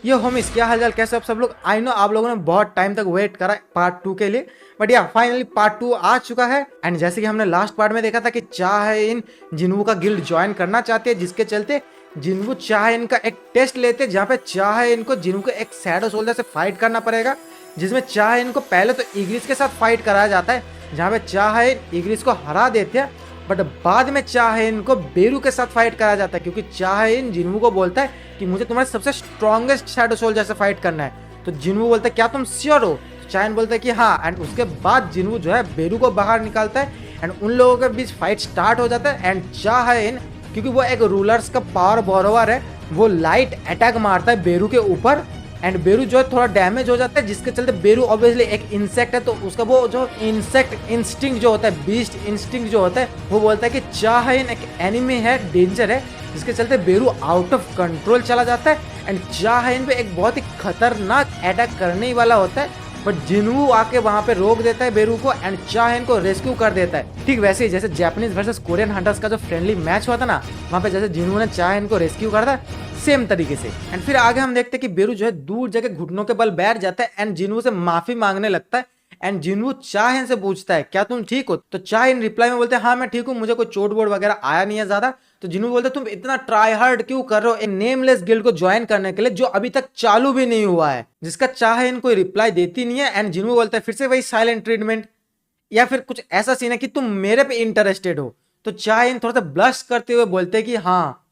ये होमिस क्या हालचाल, कैसे आप सब लोग। आई नो आप लोगों ने बहुत टाइम तक वेट करा पार्ट 2 के लिए, बट या फाइनली पार्ट 2 आ चुका है। एंड जैसे कि हमने लास्ट पार्ट में देखा था कि चाहे इन जिन्वू का गिल्ड ज्वाइन करना चाहते हैं, जिसके चलते जिन्वू चाहे इनका एक टेस्ट लेते जहाँ पे चाहे इनको जिन्वू को एक शैडो सोल्जर से फाइट करना पड़ेगा, जिसमें चाहे इनको पहले तो इग्रिस के साथ फाइट कराया जाता है, जहाँ पे चाहे इग्रिस को हरा देते हैं, बट बाद में चाहे इनको बेरू के साथ फाइट करा जाता है, क्योंकि चाहे इन जिन्वू को बोलता है कि मुझे तुम्हारे सबसे स्ट्रॉन्गेस्ट शैडो सोल्जर से फाइट करना है। तो जिन्वू बोलता है क्या तुम श्योर हो? तो चाइन बोलता है कि हाँ। एंड उसके बाद जिन्वू जो है बेरू को बाहर निकालता है एंड उन लोगों के बीच फाइट स्टार्ट हो जाता है। एंड चाहे इन, क्योंकि वो एक रूलर्स का पावर बोरोवर है, वो लाइट अटैक मारता है बेरू के ऊपर एंड बेरू जो है थोड़ा डैमेज हो जाता है, जिसके चलते बेरू ऑब्वियसली एक इंसेक्ट है, तो उसका वो जो इंसेक्ट इंस्टिंक्ट जो होता है, बीस्ट इंस्टिंक्ट जो होता है, वो बोलता है कि चाहे एक एनिमी है, डेंजर है, जिसके चलते बेरू आउट ऑफ कंट्रोल चला जाता है। एंड चाहे पे एक बहुत ही खतरनाक अटैक करने ही वाला होता है, बट जिन्वू आके वहां पे रोक देता है बेरू को एंड चाहे को रेस्क्यू कर देता है। ठीक वैसे ही जैसे जापानीज वर्सेस कोरियन हंटर्स का जो फ्रेंडली मैच हुआ था ना, वहां पे जैसे जिन्वू ने चाहे को रेस्क्यू करता है, सेम तरीके से। एंड फिर आगे हम देखते हैं कि बेरू जो है दूर जगह घुटनों के बल बैठ जाता है एंड जिन्वू से माफी मांगने लगता है। एंड जिन्वू चाहे से पूछता है क्या तुम ठीक हो? तो चाहे इन रिप्लाई में बोलते हैं हाँ मैं ठीक हूँ, मुझे कोई चोट वोट वगैरह आया नहीं है ज्यादा। तो जिन्वू बोलते तुम इतना ट्राई हार्ड क्यों कर रहे हो एक नेमलेस गिल्ड को ज्वाइन करने के लिए जो अभी तक चालू भी नहीं हुआ है, जिसका चाहे इन कोई रिप्लाई देती नहीं है। एंड जिन्वू बोलता है फिर से वही साइलेंट ट्रीटमेंट, या फिर कुछ ऐसा सीन है कि तुम मेरे पे इंटरेस्टेड हो? तो चाहे इन थोड़ा सा ब्लश करते हुए बोलते हैं कि हाँ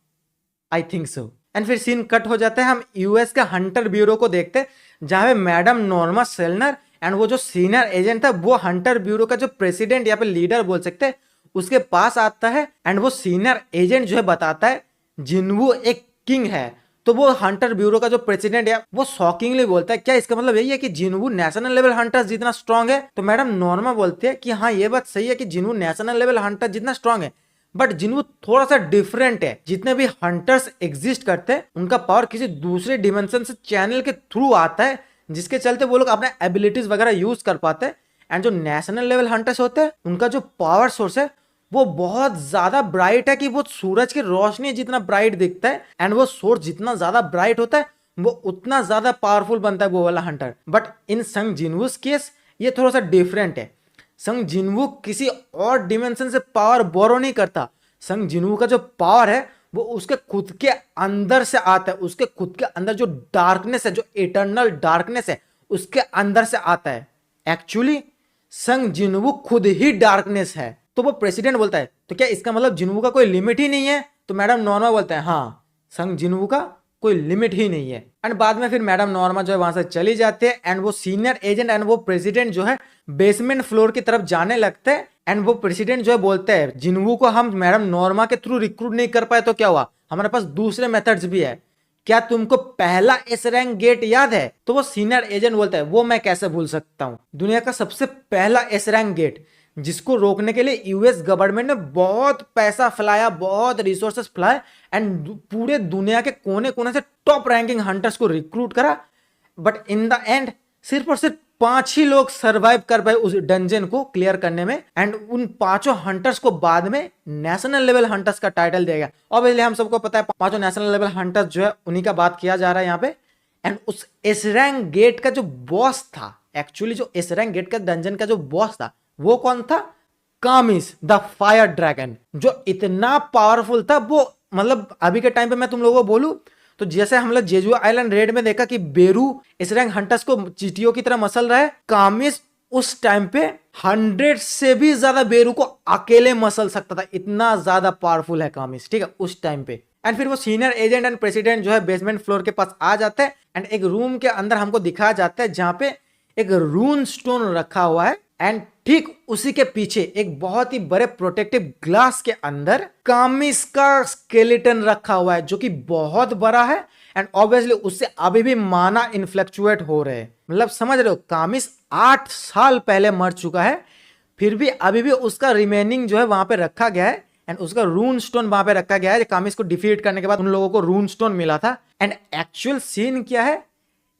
आई थिंक सो। एंड फिर सीन कट हो जाता है, हम यूएस के हंटर ब्यूरो को देखते हैं, जहां पे मैडम नॉर्मा सेलनर एंड वो जो सीनियर एजेंट था, वो हंटर ब्यूरो का जो प्रेसिडेंट या फिर लीडर बोल सकते हैं, उसके पास आता है। एंड वो सीनियर एजेंट जो है बताता है जिन्वू एक किंग है। तो वो हंटर ब्यूरो का जो प्रेसिडेंट है वो शॉकिंगली बोलता है क्या इसका मतलब यही है कि जिन्वू नेशनल लेवल हंटर्स जितना स्ट्रांग है? तो मैडम नॉर्मा बोलती है कि हाँ ये बात सही है कि जिन्वू नेशनल लेवल हंटर जितना स्ट्रांग है, बट जिन्वू थोड़ा सा डिफरेंट है। जितने भी हंटर्स एग्जिस्ट करते हैं उनका पावर किसी दूसरे डिमेंशन से चैनल के थ्रू आता है, जिसके चलते वो लोग अपने एबिलिटीज वगैरह यूज कर पाते हैं। एंड जो नेशनल लेवल हंटर्स होते हैं उनका जो पावर सोर्स है वो बहुत ज्यादा ब्राइट है, कि वो सूरज की रोशनी जितना ब्राइट दिखता है एंड वो सोर्स जितना ज्यादा ब्राइट होता है वो उतना ज्यादा पावरफुल बनता है वो वाला हंटर। बट इन संग जिन्वूस केस ये थोड़ा सा डिफरेंट है। संग जिन्वू किसी और डिमेंशन से पावर बोरो नहीं करता। संग जिन्वू का जो पावर है वो उसके खुद के अंदर से आता है, उसके खुद के अंदर जो डार्कनेस है, जो इटर्नल डार्कनेस है, उसके अंदर से आता है। एक्चुअली संग जिन्वू खुद ही डार्कनेस है। तो वो प्रेसिडेंट बोलता है तो क्या इसका मतलब जिन्वू का कोई लिमिट ही नहीं है? तो मैडम नॉर्मा बोलते हैं हाँ संग जिन्वू का कोई लिमिट ही नहीं है। एंड बाद में फिर मैडम नॉर्मा जो है वहां से चली जाती है एंड वो सीनियर एजेंट एंड वो प्रेसिडेंट जो है बेसमेंट फ्लोर की तरफ जाने लगते हैं। एंड वो प्रेसिडेंट जो है बोलते हैं जिन्वू को हम मैडम नॉर्मा के थ्रू रिक्रूट नहीं कर पाए तो क्या हुआ, हमारे पास दूसरे मेथड्स भी है, क्या तुमको पहला एस रैंक गेट याद है? तो वो सीनियर एजेंट बोलता है वो मैं कैसे भूल सकता हूँ, दुनिया का सबसे पहला एस रैंक गेट, जिसको रोकने के लिए यूएस गवर्नमेंट ने बहुत पैसा फैलाया, बहुत रिसोर्सेस फैलाए एंड पूरे दुनिया के कोने कोने से टॉप रैंकिंग हंटर्स को रिक्रूट करा। बट इन द एंड सिर्फ और सिर्फ 5 ही लोग सरवाइव कर पाए उस डंजन को क्लियर करने में। एंड उन 5 हंटर्स को बाद में नेशनल लेवल हंटर्स का टाइटल दिया गया। ऑब्वियसली हम सबको पता है 5 नेशनल लेवल हंटर्स जो है उन्हीं का बात किया जा रहा है यहाँ पे। एंड उस एस रैंक गेट का जो बॉस था, एक्चुअली जो एस रैंक गेट का डंजन का जो बॉस था वो कौन था? कामिस द फायर ड्रैगन, जो इतना पावरफुल था। वो मतलब अभी के टाइम पे मैं तुम लोगों को बोलूं तो जैसे हम लोग जेजू आइलैंड रेड में देखा कि बेरू इस रैंक हंटर्स को चीटियों की तरह मसल रहा है, कामिस उस टाइम पे 100 से भी ज्यादा बेरू को अकेले मसल सकता था, इतना ज्यादा पावरफुल है कामिस, ठीक है, उस टाइम पे। एंड फिर वो सीनियर एजेंट एंड प्रेसिडेंट जो है बेसमेंट फ्लोर के पास आ जाते हैं एंड एक रूम के अंदर हमको दिखाया जाता है जहां पे एक रून स्टोन रखा हुआ है। एंड ठीक उसी के पीछे एक बहुत ही बड़े प्रोटेक्टिव ग्लास के अंदर कामिस का स्केलेटन रखा हुआ है, जो कि बहुत बड़ा है। एंड ऑब्वियसली उससे अभी भी माना इन्फ्लेक्चुएट हो रहे हैं, मतलब समझ रहे हो कामिस 8 साल पहले मर चुका है, फिर भी अभी भी उसका रिमेनिंग जो है वहां पे रखा गया है। एंड उसका रून स्टोन वहां पे रखा गया है। कामिस को डिफीट करने के बाद उन लोगों को रून स्टोन मिला था। एंड एक्चुअल सीन क्या है,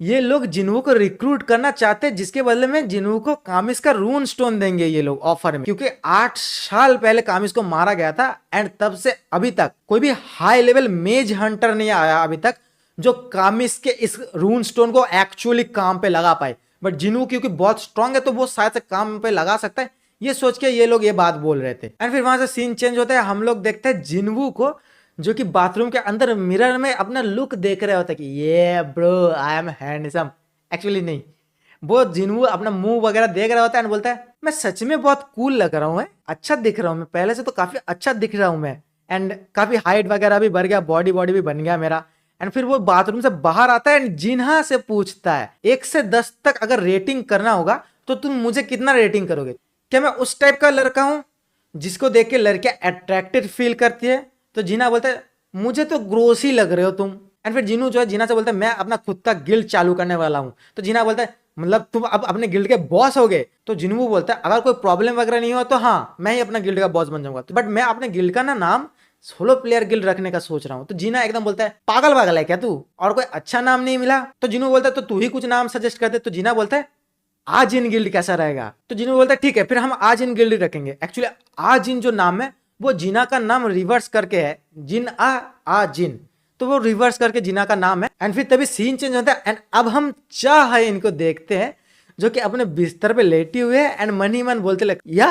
ये लोग जिन्वू को रिक्रूट करना चाहते हैं, जिसके बदले में जिन्वू को कामिस का रून स्टोन देंगे ये लोग ऑफर में, क्योंकि 8 साल पहले कामिस को मारा गया था। एंड तब से अभी तक कोई भी हाई लेवल मेज हंटर नहीं आया अभी तक जो कामिस के इस रून स्टोन को एक्चुअली काम पे लगा पाए। बट जिनू क्योंकि बहुत स्ट्रांग है तो वो शायद से काम पे लगा सकता है, ये सोच के ये लोग ये बात बोल रहे थे। एंड फिर वहां से सीन चेंज होता है, हम लोग देखते हैं जिनवू को जो कि बाथरूम के अंदर मिरर में अपना लुक देख रहे होता है कि ये bro I am handsome. Actually नहीं, वो जिनवू अपना मुंह वगैरह देख रहा होता है एंड बोलता है मैं सच में बहुत कूल लग रहा हूँ, अच्छा दिख रहा हूँ मैं, पहले से तो काफी अच्छा दिख रहा हूँ मैं, एंड काफी हाइट वगैरह भी बढ़ गया, बॉडी भी बन गया मेरा। एंड फिर वो बाथरूम से बाहर आता है एंड जिन्हा से पूछता है 1 से 10 तक अगर रेटिंग करना होगा तो तुम मुझे कितना रेटिंग करोगे? क्या मैं उस टाइप का लड़का हूं जिसको देख के लड़कियां अट्रैक्टेड फील करती है? तो जीना बोलता है मुझे तो ग्रोस ही लग रहे हो तुम। एंड फिर जीनू जो है जीना से बोलता है मैं अपना खुद का गिल्ड चालू करने वाला हूं। तो जीना बोलता है मतलब तुम अब अपने गिल्ड के बॉस हो गए? तो जिनू बोलता है अगर कोई प्रॉब्लम वगैरह नहीं हो तो हाँ मैं ही अपना गिल्ड का बॉस बन जाऊंगा, तो बट मैं अपने गिल्ड का ना नाम सोलो प्लेयर गिल्ड रखने का सोच रहा हूं। तो जीना एकदम बोलता है पागल पागल है क्या तू, और कोई अच्छा नाम नहीं मिला? तो जिनू बोलता है तो तू ही कुछ नाम सजेस्ट कर दे। तो जीना बोलता है आज इन गिल्ड कैसा रहेगा? तो जिनू बोलता है ठीक है फिर हम आज इन गिल्ड रखेंगे। एक्चुअली आज इन जो नाम है वो जीना का नाम रिवर्स करके है, जिन आ जिन, तो वो रिवर्स करके जीना का नाम है। एंड फिर तभी सीन चेंज होता है एंड अब हम चाह है इनको देखते हैं जो कि अपने बिस्तर पे लेटी हुए है एंड मन ही मन बोलते लगे या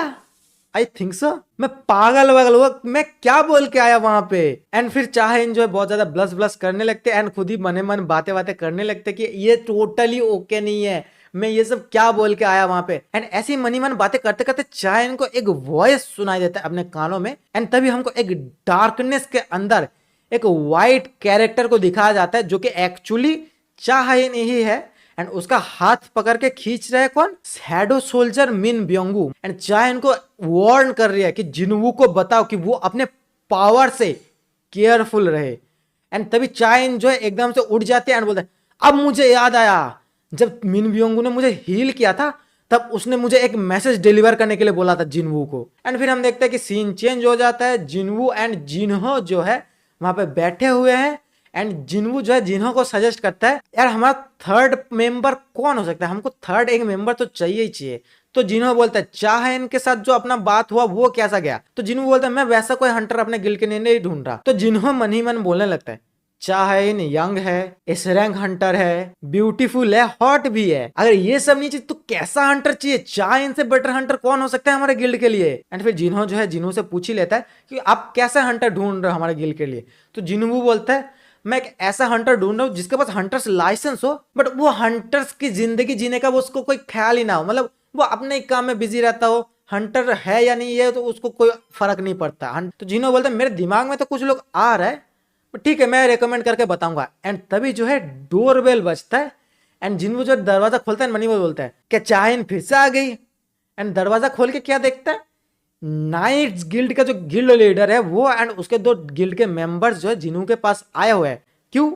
आई थिंक सो, मैं पागल वगल हुआ, मैं क्या बोल के आया वहां पे। एंड फिर चाहे इन जो है बहुत ज्यादा ब्लस ब्लस करने लगते एंड खुद ही मने मन बातें बातें करने लगते कि ये टोटली ओके नहीं है, मैं ये सब क्या बोल के आया वहां पे। एंड ऐसे ही मनी मन बातें करते करते चाहे इनको एक वॉइस सुनाई देता है अपने कानों में एंड तभी हमको एक डार्कनेस के अंदर एक वाइट कैरेक्टर को दिखाया जाता है जो कि एक्चुअली चाहे नहीं है एंड उसका हाथ पकड़ के खींच रहा है कौन? शैडो सोल्जर मिन ब्योंगू। एंड चाहे इनको वार्न कर रही है कि जिनवू को बताओ कि वो अपने पावर से केयरफुल रहे। एंड तभी चाइन जो है एकदम से उठ जाते हैं एंड बोलते हैं अब मुझे याद आया जब मिन ब्योंगू ने मुझे हील किया था तब उसने मुझे एक मैसेज डिलीवर करने के लिए बोला था जिनवू को। एंड फिर हम देखते हैं कि सीन चेंज हो जाता है, जिनवू एंड जिन्हो जो है वहां पे बैठे हुए हैं एंड जिनवू जो है जिन्हों को सजेस्ट करता है यार हमारा थर्ड मेंबर कौन हो सकता है, हमको थर्ड एक मेंबर तो चाहिए ही चाहिए। तो जिन्हों बोलता है चाहे इनके साथ जो अपना बात हुआ वो कैसा गया? तो जिन्हों बोलता है मैं वैसा कोई हंटर अपने गिल्ड के लिए नहीं ढूंढ रहा। तो जिन्हों मन ही मन बोलने लगता है चाहे इन यंग है, इस रैंक हंटर है, ब्यूटीफुल है, हॉट भी है, अगर ये सब नहीं चाहिए तो कैसा हंटर चाहिए? चाहे इनसे बेटर हंटर कौन हो सकता है हमारे गिल्ड के लिए? एंड फिर जिन्हों जो है जिन्हों से पूछ ही लेता है कि आप कैसा हंटर ढूंढ रहे हो हमारे गिल्ड के लिए? तो जिन्हों बोलता है मैं एक ऐसा हंटर ढूंढ रहा हूँ जिसके पास हंटर्स लाइसेंस हो बट वो हंटर्स की जिंदगी जीने का वो उसको कोई ख्याल ही ना हो, मतलब वो अपने ही काम में बिजी रहता हो, हंटर है या नहीं है तो उसको कोई फर्क नहीं पड़ता। तो जिन्हों बोलते हैं मेरे दिमाग में तो कुछ लोग आ रहा है ठीक है मैं रेकमेंड करके बताऊंगा। एंड तभी जो है डोरबेल बजता है एंड जिन्हों जो दरवाजा खोलता है मनी वो बोलता है क्या चाहे फिर से आ गई? एंड दरवाजा खोल के क्या देखता है नाइट्स गिल्ड का जो गिल्ड लीडर है वो एंड उसके 2 गिल्ड के मेंबर्स जो है जिन्हों के पास आए हुए हैं। क्यों?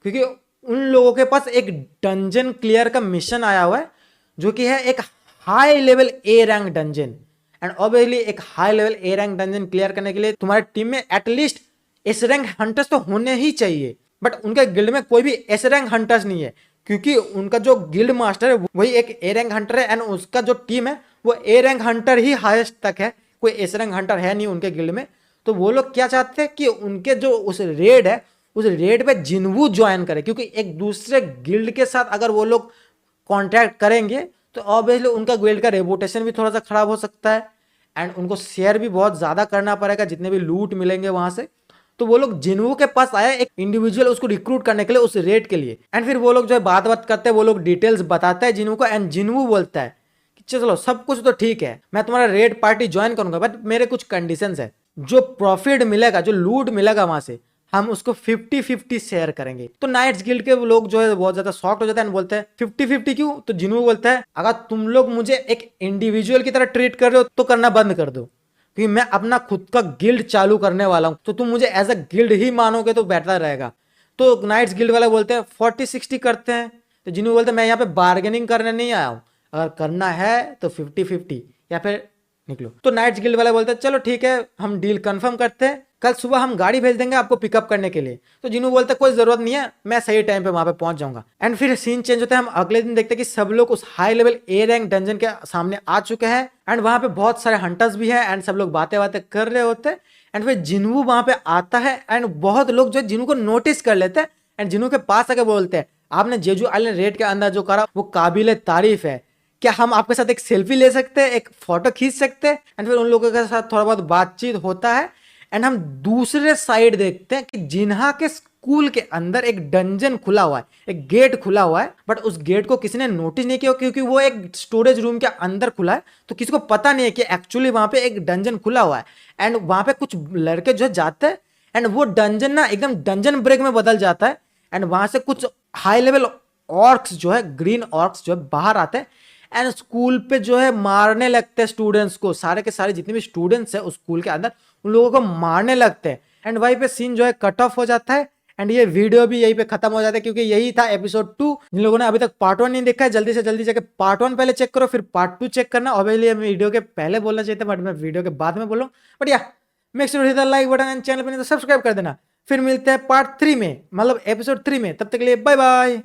क्योंकि उन लोगों के पास एक डंजन क्लियर का मिशन आया हुआ है जो कि है एक high level A rank dungeon. And obviously एक high level A rank dungeon clear करने के लिए तुम्हारी टीम में एटलीस्ट एस रैंक हंटर्स तो होने ही चाहिए। बट उनके गिल्ड में कोई भी एस रैंक हंटर्स नहीं है क्योंकि उनका जो गिल्ड मास्टर है वही एक ए रैंक हंटर है एंड उसका जो टीम है वो A rank Hunter he highest तक है, कोई एस रैंक हंटर है नहीं उनके गिल्ड में। तो वो लोग क्या चाहते हैं कि उनके जो उस रेड है उस रेड पे जिनवू ज्वाइन करे क्योंकि एक दूसरे गिल्ड के साथ अगर वो लोग कॉन्ट्रैक्ट करेंगे तो ऑब्वियसली उनका गिल्ड का रेपुटेशन भी थोड़ा सा खराब हो सकता है एंड उनको शेयर भी बहुत ज्यादा करना पड़ेगा जितने भी लूट मिलेंगे वहां से। तो वो लोग जिनवू के पास आए एक इंडिविजुअल उसको रिक्रूट करने के लिए उस रेड के लिए। एंड फिर वो लोग जो है बात करते हैं, वो लोग डिटेल्स बताते हैं जिनवू को एंड जिनवू बोलता है कि चलो सब कुछ तो ठीक है मैं तुम्हारा रेड पार्टी ज्वाइन करूंगा बट मेरे कुछ कंडीशंस है, जो प्रॉफिट मिलेगा जो लूट मिलेगा वहां से हम उसको 50-50 शेयर करेंगे। तो नाइट्स गिल्ड के लोग जो है बहुत ज्यादा शॉक्ड हो जाते हैं बोलते हैं 50-50 क्यों? तो जिनवू बोलता है अगर तुम लोग मुझे एक इंडिविजुअल की तरह ट्रीट कर रहे हो तो करना बंद कर दो क्योंकि मैं अपना खुद का गिल्ड चालू करने वाला हूं, तो तुम मुझे एज अ गिल्ड ही मानोगे तो बेटर रहेगा। तो नाइट्स गिल्ड वाले बोलते हैं 40-60 करते हैं। तो जिन्हों बोलते हैं मैं यहाँ पे बार्गेनिंग करने नहीं आया हूँ, अगर करना है तो 50-50 या फिर निकलो। तो नाइट्स गिल्ड वाले बोलते हैं चलो ठीक है हम डील कंफर्म करते हैं, कल सुबह हम गाड़ी भेज देंगे आपको पिकअप करने के लिए। तो जिन्हों बोलते कोई जरूरत नहीं है मैं सही टाइम पे वहां पे पहुंच जाऊंगा। एंड फिर सीन चेंज होता है, हम अगले दिन देखते हैं कि सब लोग उस high level A rank dungeon के सामने आ चुके हैं एंड वहां पे बहुत सारे हंटर्स भी हैं एंड सब लोग बातें बातें कर रहे होते हैं। एंड फिर जिन्हू वहां पे आता है एंड बहुत लोग जो जिन्हू को नोटिस कर लेते हैं एंड जिन्हों के पास आके बोलते हैं आपने जेजू आइलैंड रेड के अंदर जो करा वो काबिल तारीफ है, क्या हम आपके साथ एक सेल्फी ले सकते हैं, एक फोटो खींच सकते हैं। एंड फिर उन लोगों के साथ थोड़ा बहुत बातचीत होता है एंड हम दूसरे साइड देखते हैं कि जिन्हा के स्कूल के अंदर एक डंजन खुला हुआ है, एक गेट खुला हुआ है, बट उस गेट को किसी ने नोटिस नहीं किया क्योंकि वो एक स्टोरेज रूम के अंदर खुला है, तो किसी को पता नहीं है कि एक्चुअली वहां पे एक डंजन खुला हुआ है। एंड वहां पे कुछ लड़के जो जाते हैं एंड वो डंजन ना एकदम डंजन ब्रेक में बदल जाता है एंड वहां से कुछ हाई लेवल ऑर्क्स जो है, ग्रीन ऑर्क्स जो है बाहर आते हैं एंड स्कूल पे जो है मारने लगते हैं स्टूडेंट्स को, सारे के सारे जितने भी स्टूडेंट्स हैं उस स्कूल के अंदर उन लोगों को मारने लगते हैं। एंड वहीं पे सीन जो है कट ऑफ हो जाता है एंड ये वीडियो भी यहीं पे खत्म हो जाता है क्योंकि यही था एपिसोड 2। जिन लोगों ने अभी तक पार्ट 1 नहीं देखा है जल्दी से जल्दी जाके पार्ट 1 पहले चेक करो, फिर पार्ट 2 चेक करना। ऑब्वियसली वीडियो के पहले बोलना चाहिए था बट मैं वीडियो के बाद में बोल रहा हूँ। But yeah make sure to hit the like button and channel पे नहीं तो सब्सक्राइब कर देना। फिर मिलते हैं पार्ट 3 में, मतलब एपिसोड 3 में। तब तक के लिए बाय बाय।